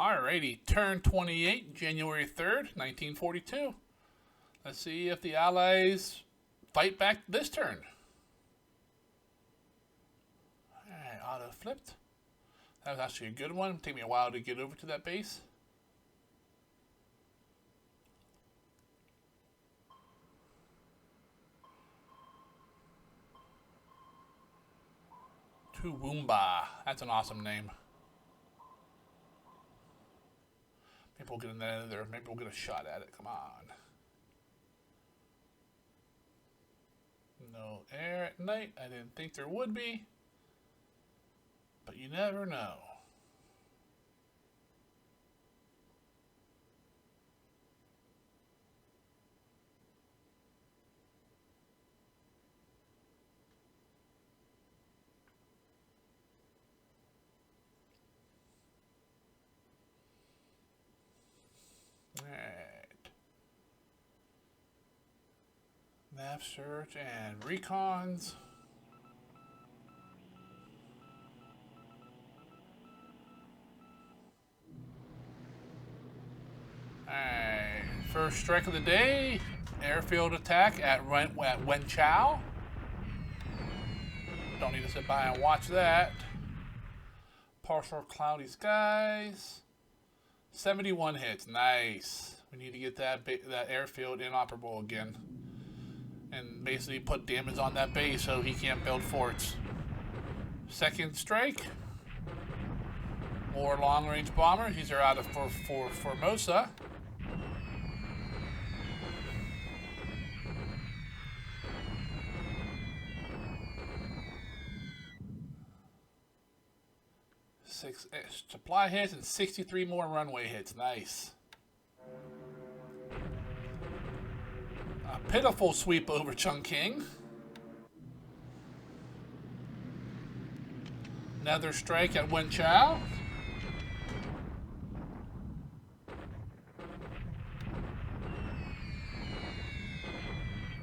Alrighty, turn 28, January 3rd, 1942. Let's see if the Allies fight back this turn. Alright, auto flipped. That was actually a good one. It'll take me a while to get over to that base. Toowoomba. That's an awesome name. Maybe we'll get another. Maybe we'll get a shot at it. Come on. No air at night. I didn't think there would be. But you never know. Alright. Map search and recons. Alright. First strike of the day. Airfield attack at Wen Chao. Don't need to sit by and watch that. Partial cloudy skies. 71 hits, nice. We need to get that airfield inoperable again, and basically put damage on that base so he can't build forts. Second strike. More long-range bombers. These are out of Formosa. Six supply hits and 63 more runway hits. Nice. A pitiful sweep over Chungking. Another strike at Wen Chao.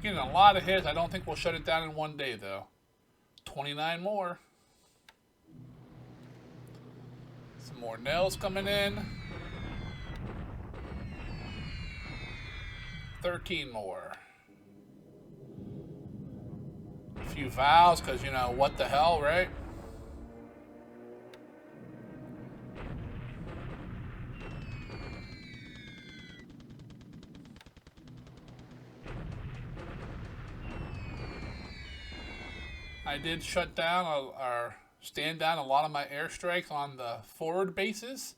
Getting a lot of hits. I don't think we'll shut it down in one day, though. 29 more. Some more nails coming in. 13 more. A few vows, because, you know, what the hell, right? I did shut down or stand down a lot of my airstrikes on the forward bases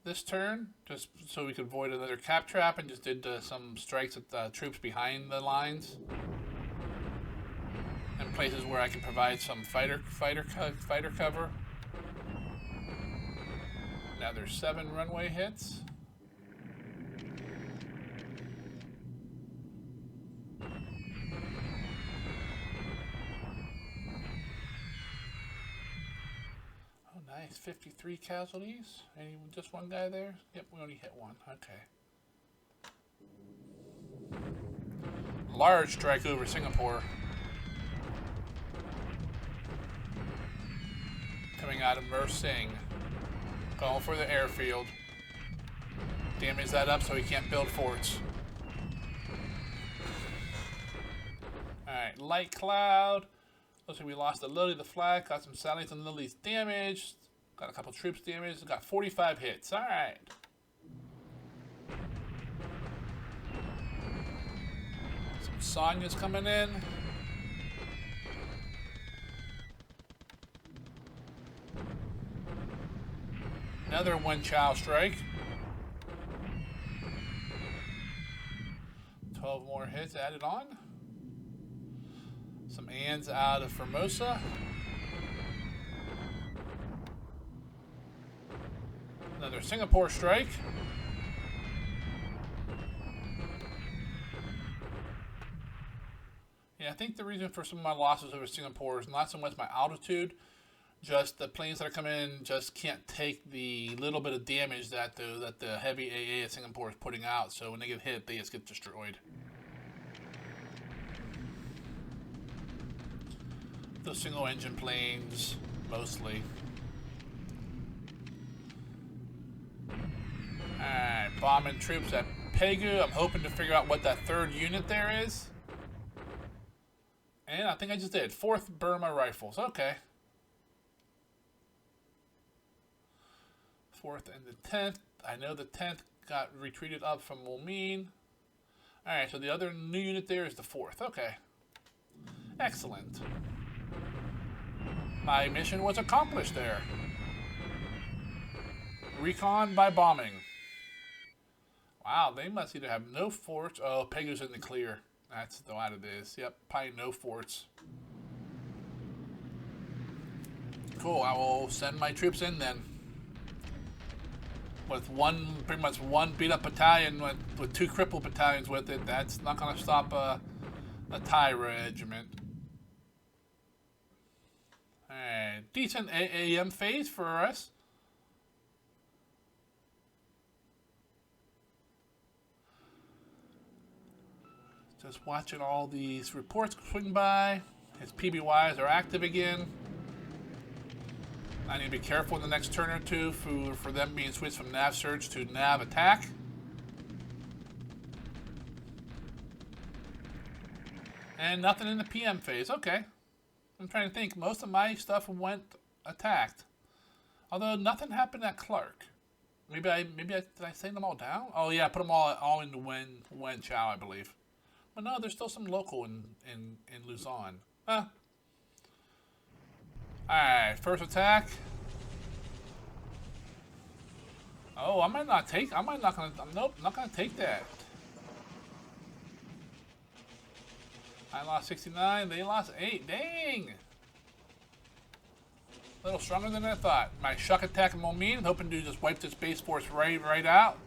this turn, just so we could avoid another cap trap, and just did some strikes at the troops behind the lines and places where I can provide some fighter cover. Now there's 7 runway hits. Nice, 53 casualties. Just one guy there? Yep, we only hit one. Okay. Large strike over Singapore. Coming out of Mer Sing. Going for the airfield. Damage that up so he can't build forts. Alright, light cloud. Looks like we lost the Lily, the flag. Got some satellites and Lily's damaged. Got a couple troops damaged. Got 45 hits. All right. Some Sonya's coming in. Another Wen Chao strike. 12 more hits added on. Some Anns out of Formosa. Another Singapore strike. Yeah, I think the reason for some of my losses over Singapore is not so much my altitude, just the planes that are coming in just can't take the little bit of damage that the heavy AA at Singapore is putting out. So when they get hit, they just get destroyed. Those single engine planes, mostly. bombing troops at Pegu. I'm hoping to figure out what that third unit there is. And I think I just did. 4th Burma Rifles. Okay. 4th and the 10th. I know the 10th got retreated up from Mulmeen. Alright, so the other new unit there is the 4th. Okay. Excellent. My mission was accomplished there. Recon by bombing. Wow, they must either have no forts. Oh, Pegu's in the clear. That's what it is. Yep, probably no forts. Cool, I will send my troops in then. With pretty much one beat up battalion with 2 crippled battalions with it. That's not going to stop a Thai regiment. Alright, decent AM phase for us. Just watching all these reports swing by. His PBYs are active again. I need to be careful in the next turn or two for them being switched from nav search to nav attack. And nothing in the PM phase. Okay. I'm trying to think. Most of my stuff went attacked. Although nothing happened at Clark. Maybe did I send them all down? Oh yeah, I put them all into Wen Chao, I believe. But no, there's still some local in Luzon. Huh. Alright, first attack. Oh, nope, not gonna take that. I lost 69, they lost 8. Dang! A little stronger than I thought. My shock attack in Momin, hoping to just wipe this base force right out.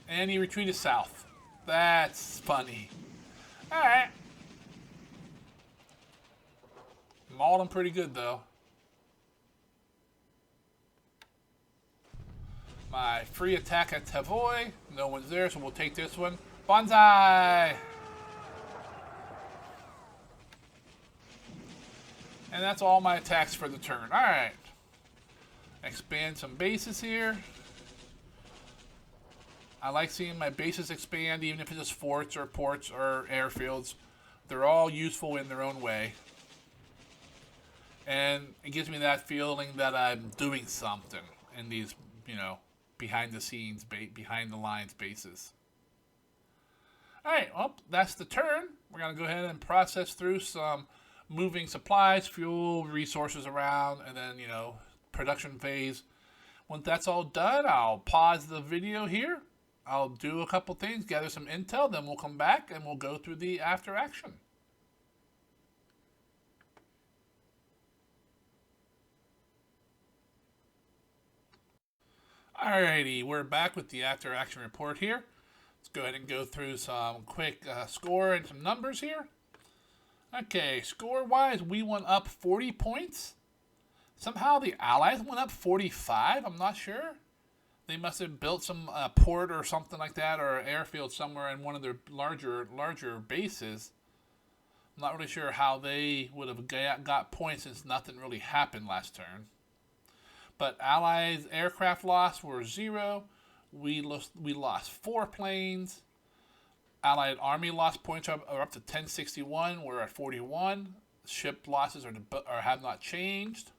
And he retreated south. That's funny. Alright. Mauled him pretty good, though. My free attack at Tavoy. No one's there, so we'll take this one. Bonsai! And that's all my attacks for the turn. Alright. Expand some bases here. I like seeing my bases expand, even if it's just forts or ports or airfields. They're all useful in their own way. And it gives me that feeling that I'm doing something in these, behind the scenes, behind the lines bases. Alright, well, that's the turn. We're going to go ahead and process through some moving supplies, fuel, resources around, and then, production phase. Once that's all done, I'll pause the video here. I'll do a couple things, gather some intel, then we'll come back and we'll go through the after action. Alrighty, we're back with the after action report here. Let's go ahead and go through some quick score and some numbers here. Okay, score-wise, we went up 40 points. Somehow the Allies went up 45, I'm not sure. They must have built some port or something like that, or airfield somewhere in one of their larger bases. I'm not really sure how they would have got points since nothing really happened last turn. But Allies aircraft loss were 0. We lost 4 planes. Allied Army lost points are up to 1061. We're at 41. Ship losses have not changed.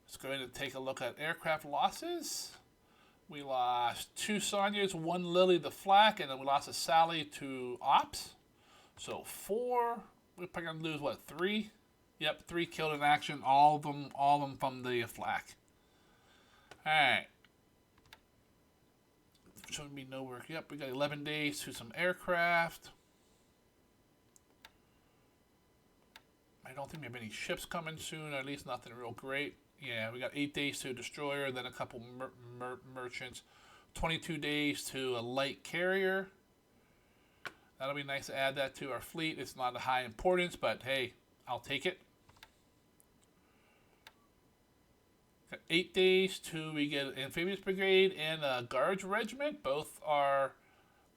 Let's go ahead and take a look at aircraft losses. We lost 2 Sonyas, 1 Lily the Flak, and then we lost a Sally to Ops. So 4. We're probably gonna lose what, 3? Yep, 3 killed in action. All of them from the Flak. All right. Shouldn't be no work. Yep, we got 11 days to some aircraft. I don't think we have any ships coming soon, or at least nothing real great. Yeah, we got 8 days to a destroyer, then a couple merchants. 22 days to a light carrier. That'll be nice to add that to our fleet. It's not a high importance, but hey, I'll take it. Got 8 days to we get an amphibious brigade and a guards regiment. Both are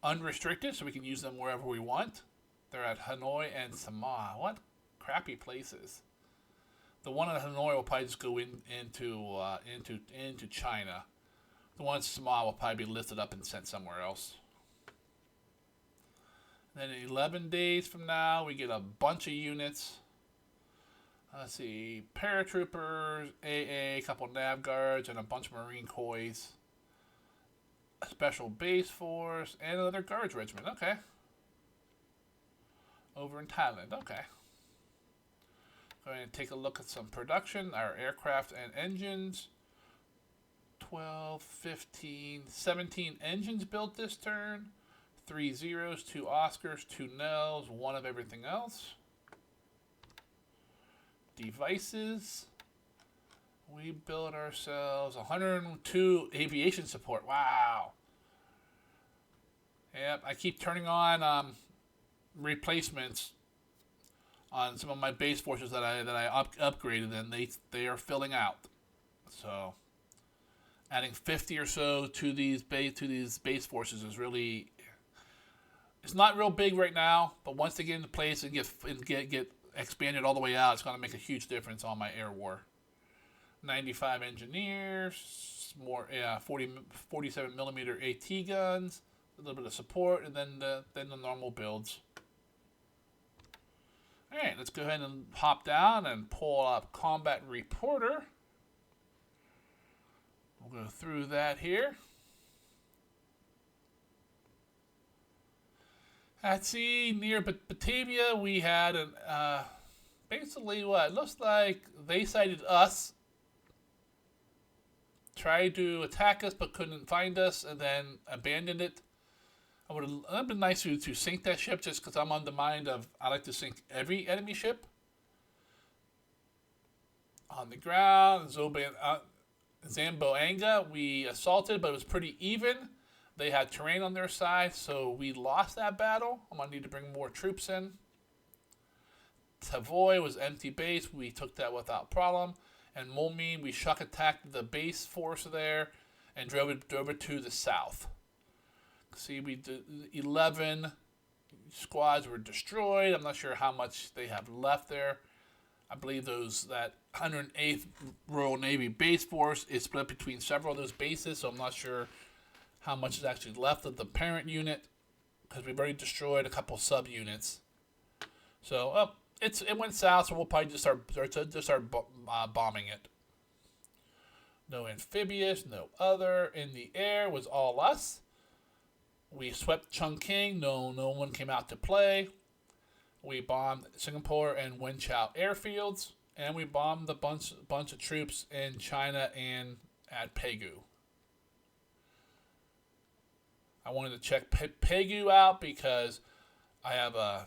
unrestricted, so we can use them wherever we want. They're at Hanoi and Samar. What crappy places. The one at Hanoi will probably just go into China. The one small will probably be lifted up and sent somewhere else. Then 11 days from now, we get a bunch of units. Let's see, paratroopers, AA, a couple nav guards, and a bunch of Marine Kois. A special base force, and another guards regiment. Okay. Over in Thailand. Okay. Going to take a look at some production. Our aircraft and engines. 12, 15, 17 engines built this turn. 3 zeros, 2 Oscars, 2 Nels, 1 of everything else. Devices. We built ourselves 102 aviation support. Wow. Yep, I keep turning on replacements on some of my base forces that I upgraded, and they are filling out. So adding 50 or so to these base forces is really, it's not real big right now, but once they get into place and get expanded all the way out, it's going to make a huge difference on my air war. 95 engineers, more 47 millimeter AT guns, a little bit of support, and then the normal builds. All right, let's go ahead and hop down and pull up Combat Reporter. We'll go through that here. Let's see, near Batavia, we had basically what looks like they sighted us, tried to attack us but couldn't find us, and then abandoned it. It'd been nice to sink that ship, just because I'm on the mind of I like to sink every enemy ship. On the ground, Zamboanga, we assaulted, but it was pretty even. They had terrain on their side, so we lost that battle. I'm going to need to bring more troops in. Tavoy was empty base. We took that without problem. And Mulmi, we shock attacked the base force there and drove it to the south. See, we did 11 squads were destroyed. I'm not sure how much they have left there. I believe that 108th Royal Navy base force is split between several of those bases, so I'm not sure how much is actually left of the parent unit, because we've already destroyed a couple subunits. So it went south, so we'll probably just start bombing it. No amphibious, no other. In the air was all us. We swept Chongqing. No one came out to play. We bombed Singapore and Wenchao airfields, and we bombed a bunch of troops in China and at Pegu. I wanted to check Pegu out because I have a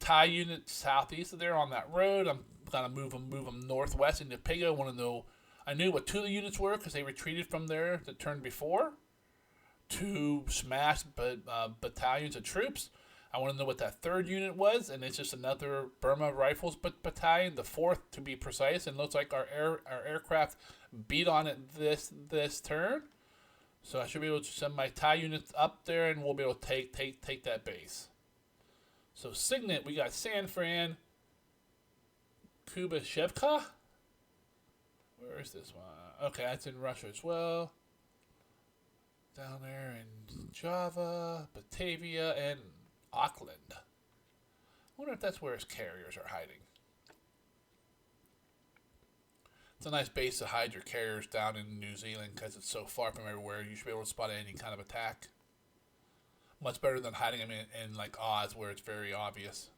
Thai unit southeast of there on that road. I'm gonna move them northwest into Pegu. I knew what 2 of the units were because they retreated from there the turn before. 2 smashed battalions of troops. I want to know what that 3rd unit was, and it's just another Burma Rifles battalion, the 4th to be precise. And looks like our aircraft beat on it this turn. So I should be able to send my Thai units up there, and we'll be able to take that base. So Signet, we got San Fran, Kubashevka. Where is this one? Okay, that's in Russia as well. Down there in Java, Batavia, and Auckland. I wonder if that's where his carriers are hiding. It's a nice base to hide your carriers down in New Zealand because it's so far from everywhere. You should be able to spot any kind of attack. Much better than hiding them in like Oz where it's very obvious.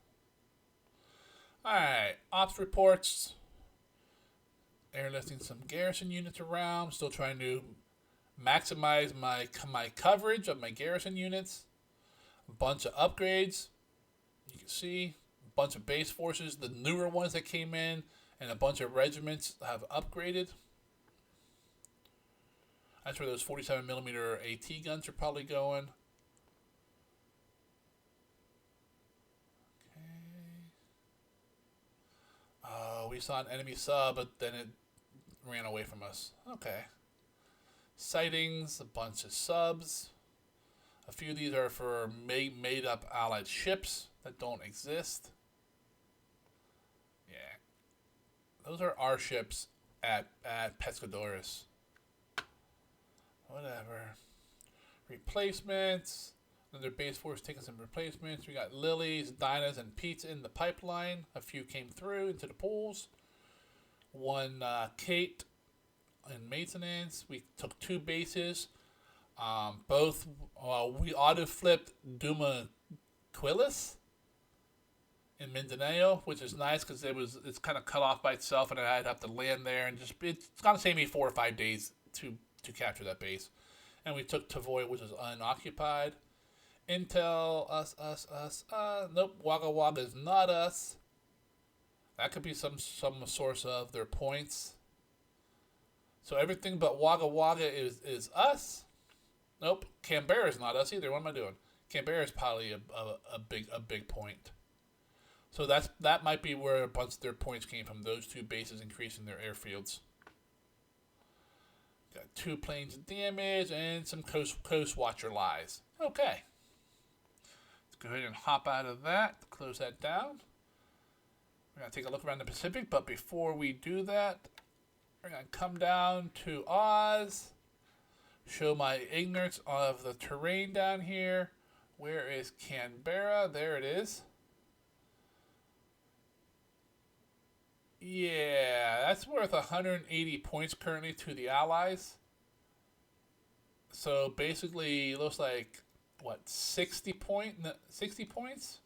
Alright, ops reports. Airlifting some garrison units around. Still trying to maximize my coverage of my garrison units. A bunch of upgrades. You can see a bunch of base forces. The newer ones that came in and a bunch of regiments have upgraded. That's where those 47 millimeter AT guns are probably going. We saw an enemy sub, but then it ran away from us. Okay. Sightings, a bunch of subs. A few of these are for made up allied ships that don't exist. Yeah. Those are our ships at Pescadores. whatever. Replacements. Another base force taking some replacements. We got Lilies, Dinahs, and Pete's in the pipeline. A few came through into the pools. One Kate in maintenance. We took 2 bases. Both we auto flipped Duma Quillis in Mindanao, which is nice because it's kind of cut off by itself, and I'd have to land there, and it's gonna take me 4 or 5 days to capture that base. And we took Tavoy, which is unoccupied. Intel, us. Nope, Wagga Wagga is not us. That could be some source of their points. So everything but Wagga Wagga is us. Nope, Canberra is not us either. What am I doing? Canberra is probably a big point. So that might be where a bunch of their points came from. Those 2 bases increasing their airfields. Got 2 planes damage and some Coast Watcher lies. Okay. Let's go ahead and hop out of that. Close that down. We're going to take a look around the Pacific, but before we do that, we're going to come down to Oz. Show my ignorance of the terrain down here. Where is Canberra? There it is. Yeah, that's worth 180 points currently to the Allies. So basically, it looks like, what, 60 points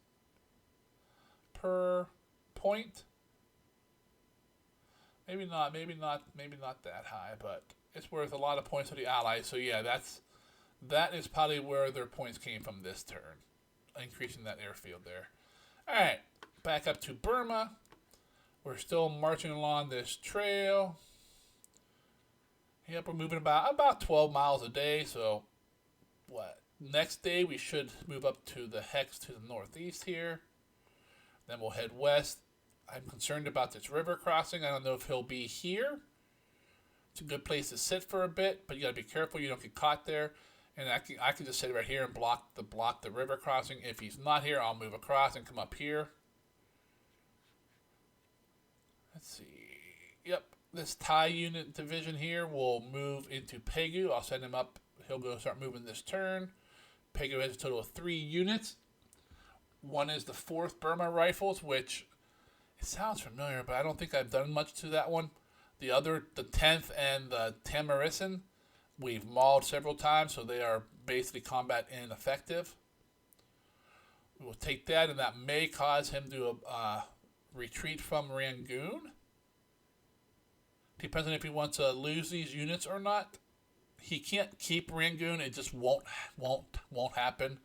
per point? Maybe not that high, but it's worth a lot of points to the Allies. So yeah, that is probably where their points came from this turn, increasing that airfield there. All right, back up to Burma. We're still marching along this trail. Yep, we're moving about 12 miles a day. So, next day we should move up to the hex to the northeast here. Then we'll head west. I'm concerned about this river crossing. I don't know if he'll be here. It's a good place to sit for a bit, but you gotta be careful you don't get caught there. And I can just sit right here and block the river crossing. If he's not here, I'll move across and come up here. Let's see. Yep, this Thai unit division here will move into Pegu. I'll send him up. He'll go start moving this turn. Pegu has a total of 3 units. One is the 4th Burma Rifles, which it sounds familiar, but I don't think I've done much to that one. The other, the 10th and the Tamarisan, we've mauled several times, so they are basically combat ineffective. We will take that, and that may cause him to retreat from Rangoon. Depends on if he wants to lose these units or not. He can't keep Rangoon. It just won't happen.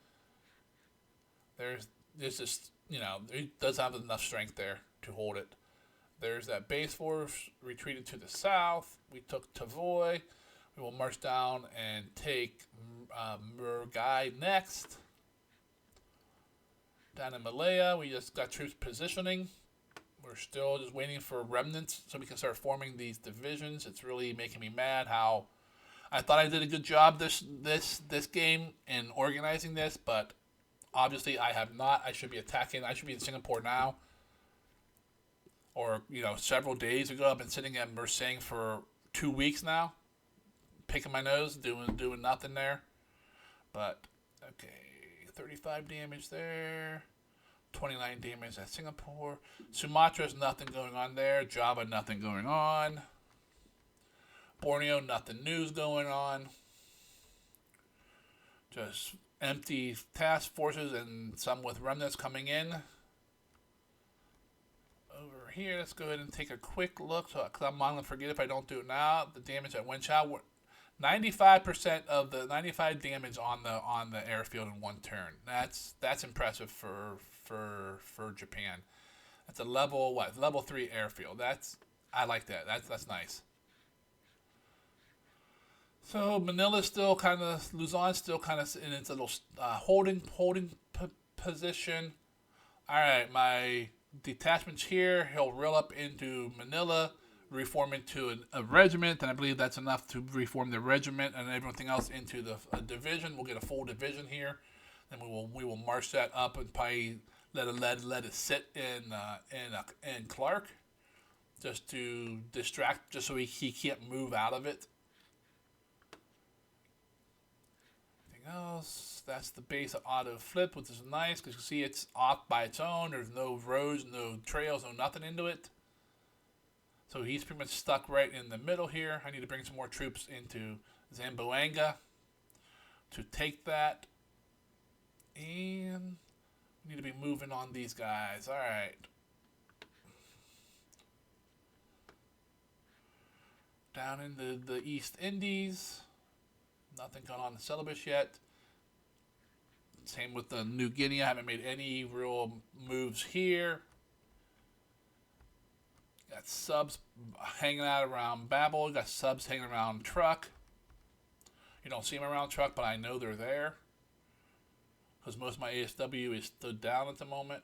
There's just, he does have enough strength there to hold it. There's that base force retreated to the south. We took Tavoy. We will march down and take Murgai next. Down in Malaya, we just got troops positioning. We're still just waiting for remnants so we can start forming these divisions. It's really making me mad how I thought I did a good job this game in organizing this, but obviously I have not. I should be attacking. I should be in Singapore now. Or, several days ago. I've been sitting at Mersing for 2 weeks now. Picking my nose, doing nothing there. But, okay, 35 damage there. 29 damage at Singapore. Sumatra's nothing going on there. Java, nothing going on. Borneo, nothing news going on. Just empty task forces and some with remnants coming in. Over here, let's go ahead and take a quick look. Because I'm going to forget if I don't do it now. The damage at Wenchao, 95% of the 95 damage on the airfield in one turn. That's impressive for Japan. That's a level 3 airfield. I like that. That's nice. So Manila's still kind of, Luzon's still kind of in its little holding position. All right, my detachments here. He'll reel up into Manila, reform into a regiment, and I believe that's enough to reform the regiment and everything else into a division. We'll get a full division here, and we will march that up and probably let it sit in Clark, just to distract, just so he can't move out of it. else. That's the base of auto flip, which is nice because you see it's off by its own. There's no roads, no trails, no nothing into it. So he's pretty much stuck right in the middle here. I need to bring some more troops into Zamboanga to take that. And we need to be moving on these guys. All right. Down in the East Indies. Nothing going on in Celebes yet. Same with the New Guinea. I haven't made any real moves here. Got subs hanging out around Babel. Got subs hanging around Truck. You don't see them around Truck, but I know they're there. Because most of my ASW is stood down at the moment.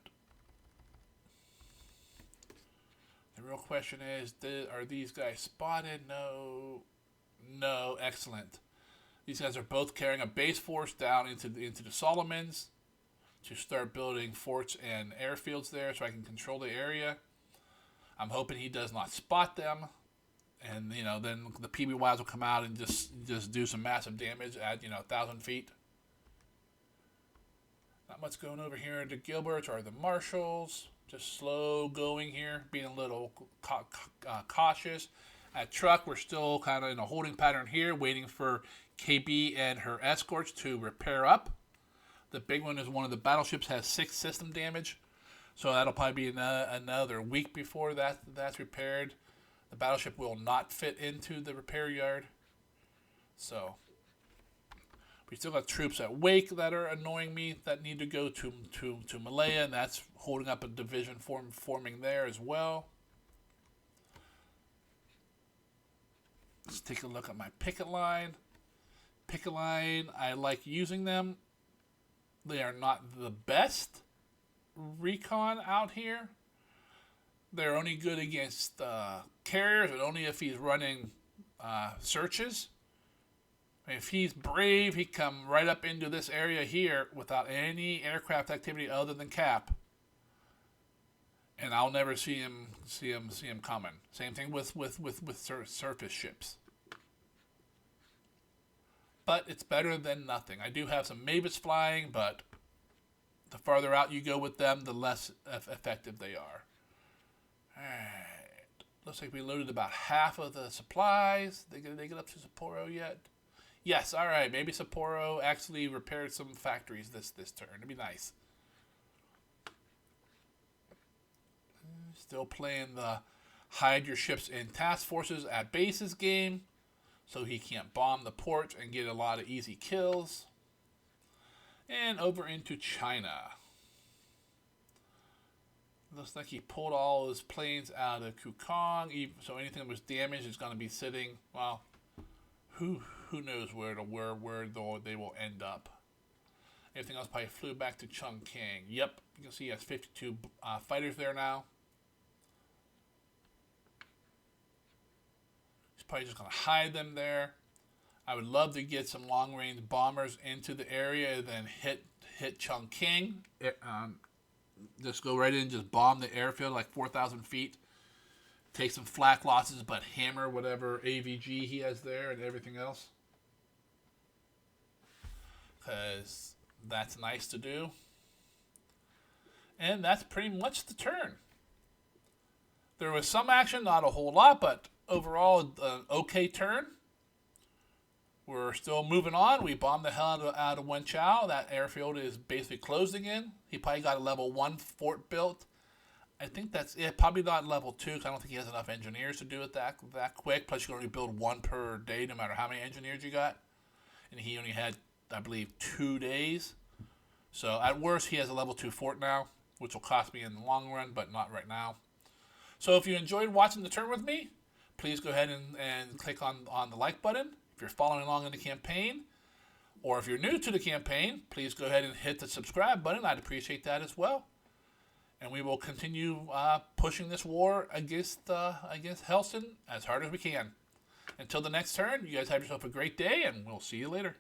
The real question is, are these guys spotted? No. No. Excellent. These guys are both carrying a base force down into the Solomons to start building forts and airfields there so I can control the area. I'm hoping he does not spot them. And, you know, then the PBYs will come out and just do some massive damage at, 1,000 feet. Not much going over here into Gilbert or the Marshals. Just slow going here, being a little cautious. At Truck, we're still kind of in a holding pattern here, waiting for KB and her escorts to repair up. The big one is one of the battleships has 6 system damage. So that'll probably be another week before that's repaired. The battleship will not fit into the repair yard. So we still got troops at Wake that are annoying me that need to go to Malaya, and that's holding up a division forming there as well. Let's take a look at my picket line. Picket line, I like using them. They are not the best recon out here. They're only good against carriers, and only if he's running searches. If he's brave, he come right up into this area here without any aircraft activity other than cap, and I'll never see him coming. Same thing with surface ships. But it's better than nothing. I do have some Mavis flying, but the farther out you go with them, the less effective they are. Alright. Looks like we loaded about half of the supplies. They get up to Sapporo yet? Yes, alright. Maybe Sapporo actually repaired some factories this turn. It'd be nice. Still playing the hide your ships in task forces at bases game, so he can't bomb the port and get a lot of easy kills. And over into China. Looks like he pulled all his planes out of Kukong, so anything that was damaged is going to be sitting. Well, who knows where they will end up. Everything else probably flew back to Chongqing. Yep, you can see he has 52 fighters there now. He's probably just going to hide them there. I would love to get some long-range bombers into the area and then hit Chongqing. Just go right in and just bomb the airfield like 4,000 feet. Take some flak losses, but hammer whatever AVG he has there and everything else. Because that's nice to do. And that's pretty much the turn. There was some action, not a whole lot, but overall an okay turn. We're still moving on. We bombed the hell out of Wenchao. That airfield is basically closed again. He probably got a level 1 fort built. I think that's it. Probably not level 2 because I don't think he has enough engineers to do it that quick. Plus, you can only build 1 per day no matter how many engineers you got. And he only had, I believe, 2 days. So at worst, he has a level 2 fort now, which will cost me in the long run, but not right now. So if you enjoyed watching the turn with me, please go ahead and click on the like button. If you're following along in the campaign, or if you're new to the campaign, please go ahead and hit the subscribe button. I'd appreciate that as well. And we will continue pushing this war against Hellsen as hard as we can. Until the next turn, you guys have yourself a great day, and we'll see you later.